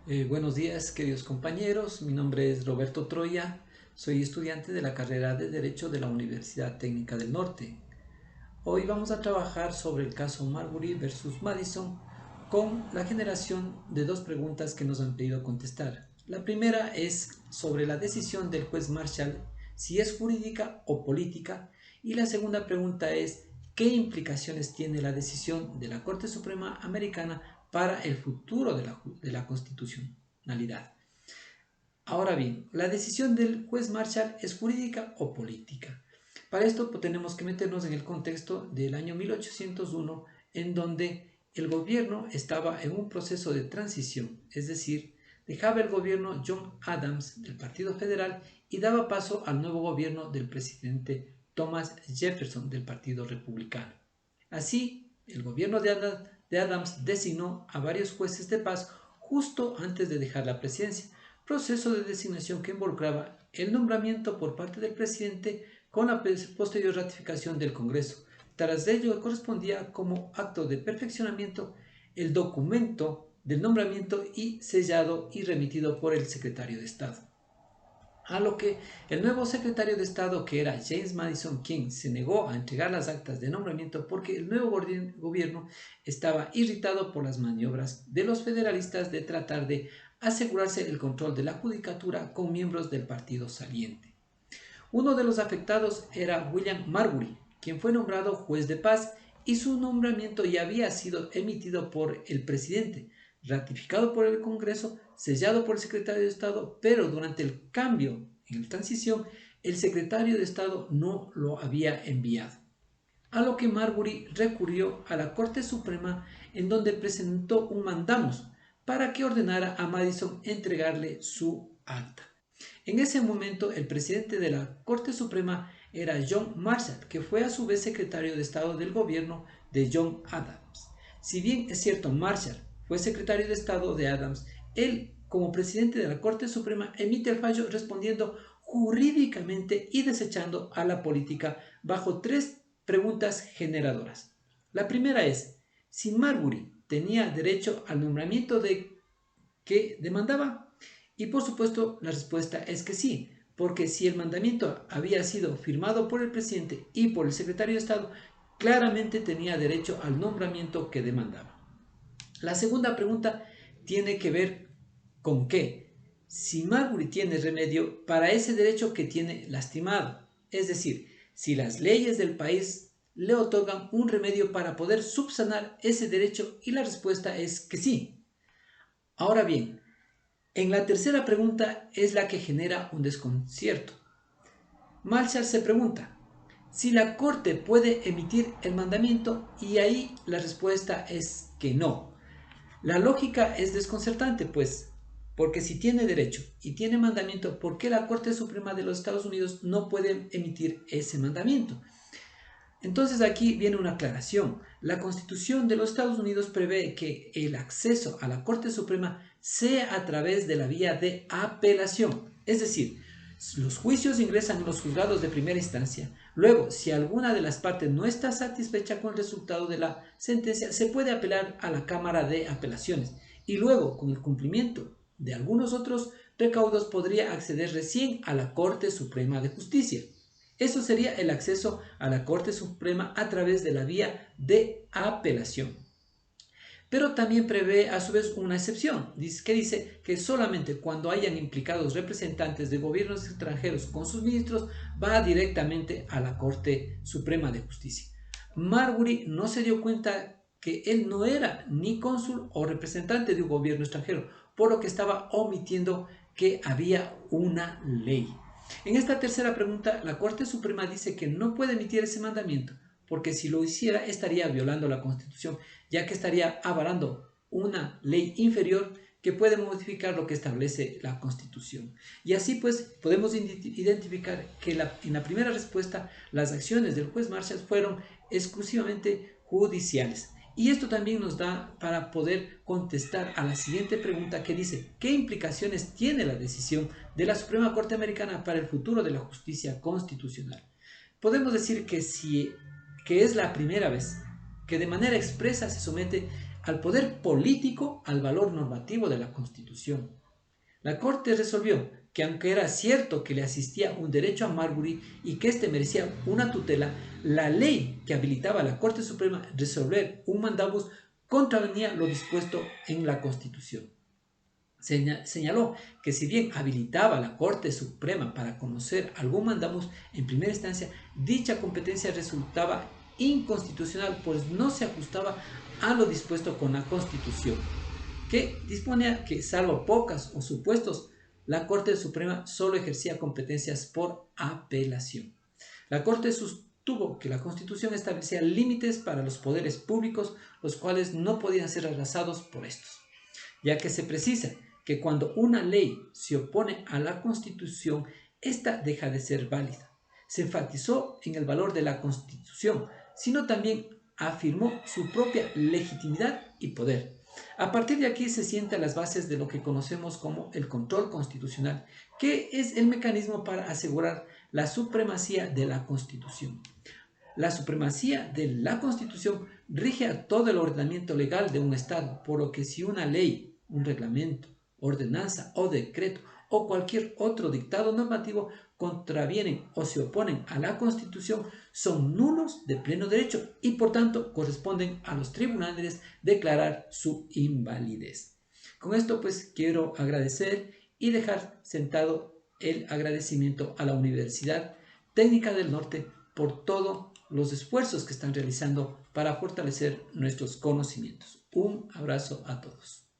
Buenos días, queridos compañeros. Mi nombre es Roberto Troya. Soy estudiante de la carrera de Derecho de la Universidad Técnica del Norte. Hoy vamos a trabajar sobre el caso Marbury versus Madison con la generación de dos preguntas que nos han pedido contestar. La primera es sobre la decisión del juez Marshall, si es jurídica o política, y la segunda pregunta es qué implicaciones tiene la decisión de la Corte Suprema Americana para el futuro de la constitucionalidad. Ahora bien, la decisión del juez Marshall es jurídica o política. Para esto tenemos que meternos en el contexto del año 1801, en donde el gobierno estaba en un proceso de transición, es decir, dejaba el gobierno John Adams del Partido Federal y daba paso al nuevo gobierno del presidente Thomas Jefferson del Partido Republicano. Así, el gobierno de Adams designó a varios jueces de paz justo antes de dejar la presidencia, proceso de designación que involucraba el nombramiento por parte del presidente con la posterior ratificación del Congreso. Tras ello correspondía como acto de perfeccionamiento el documento del nombramiento y sellado y remitido por el secretario de Estado. A lo que el nuevo secretario de Estado, que era James Madison, quien se negó a entregar las actas de nombramiento porque el nuevo gobierno estaba irritado por las maniobras de los federalistas de tratar de asegurarse el control de la judicatura con miembros del partido saliente. Uno de los afectados era William Marbury, quien fue nombrado juez de paz y su nombramiento ya había sido emitido por el presidente, ratificado por el Congreso, sellado por el secretario de Estado, pero durante el cambio en la transición, el secretario de Estado no lo había enviado. A lo que Marbury recurrió a la Corte Suprema, en donde presentó un mandamus para que ordenara a Madison entregarle su acta. En ese momento, el presidente de la Corte Suprema era John Marshall, que fue a su vez secretario de Estado del gobierno de John Adams. Si bien es cierto, Marshall fue secretario de Estado de Adams, él, como presidente de la Corte Suprema, emite el fallo respondiendo jurídicamente y desechando a la política bajo tres preguntas generadoras. La primera es, si Marbury tenía derecho al nombramiento que demandaba. Y por supuesto la respuesta es que sí, porque si el mandamiento había sido firmado por el presidente y por el secretario de Estado, claramente tenía derecho al nombramiento que demandaba. La segunda pregunta tiene que ver con qué. Si Marbury tiene remedio para ese derecho que tiene lastimado, es decir, si las leyes del país le otorgan un remedio para poder subsanar ese derecho, y la respuesta es que sí. Ahora bien, en la tercera pregunta es la que genera un desconcierto. Marshall se pregunta si la Corte puede emitir el mandamiento, y ahí la respuesta es que no. La lógica es desconcertante, pues, porque si tiene derecho y tiene mandamiento, ¿por qué la Corte Suprema de los Estados Unidos no puede emitir ese mandamiento? Entonces aquí viene una aclaración. La Constitución de los Estados Unidos prevé que el acceso a la Corte Suprema sea a través de la vía de apelación. Es decir, los juicios ingresan en los juzgados de primera instancia. Luego, si alguna de las partes no está satisfecha con el resultado de la sentencia, se puede apelar a la Cámara de Apelaciones. Y luego, con el cumplimiento de algunos otros recaudos, podría acceder recién a la Corte Suprema de Justicia. Eso sería el acceso a la Corte Suprema a través de la vía de apelación. Pero también prevé a su vez una excepción, que dice que solamente cuando hayan implicados representantes de gobiernos extranjeros con sus ministros va directamente a la Corte Suprema de Justicia. Marbury no se dio cuenta que él no era ni cónsul o representante de un gobierno extranjero, por lo que estaba omitiendo que había una ley. En esta tercera pregunta, la Corte Suprema dice que no puede emitir ese mandamiento, porque si lo hiciera estaría violando la Constitución, ya que estaría avalando una ley inferior que puede modificar lo que establece la Constitución. Y así pues podemos identificar que en la primera respuesta las acciones del juez Marshall fueron exclusivamente judiciales. Y esto también nos da para poder contestar a la siguiente pregunta, que dice, ¿qué implicaciones tiene la decisión de la Suprema Corte Americana para el futuro de la justicia constitucional? Podemos decir que es la primera vez que de manera expresa se somete al poder político, al valor normativo de la Constitución. La Corte resolvió que aunque era cierto que le asistía un derecho a Marbury y que éste merecía una tutela, la ley que habilitaba a la Corte Suprema a resolver un mandabus contravenía lo dispuesto en la Constitución. Señaló que si bien habilitaba a la Corte Suprema para conocer algún mandabus en primera instancia, dicha competencia resultaba inconstitucional, pues no se ajustaba a lo dispuesto con la Constitución, que disponía que, salvo pocas o supuestos, la Corte Suprema solo ejercía competencias por apelación. La Corte sostuvo que la Constitución establecía límites para los poderes públicos, los cuales no podían ser arrasados por estos, ya que se precisa que cuando una ley se opone a la Constitución, ésta deja de ser válida. Se enfatizó en el valor de la Constitución, sino también afirmó su propia legitimidad y poder. A partir de aquí se sientan las bases de lo que conocemos como el control constitucional, que es el mecanismo para asegurar la supremacía de la Constitución. La supremacía de la Constitución rige a todo el ordenamiento legal de un Estado, por lo que si una ley, un reglamento, ordenanza o decreto o cualquier otro dictado normativo contravienen o se oponen a la Constitución, son nulos de pleno derecho y por tanto corresponden a los tribunales declarar su invalidez. Con esto pues quiero agradecer y dejar sentado el agradecimiento a la Universidad Técnica del Norte por todos los esfuerzos que están realizando para fortalecer nuestros conocimientos. Un abrazo a todos.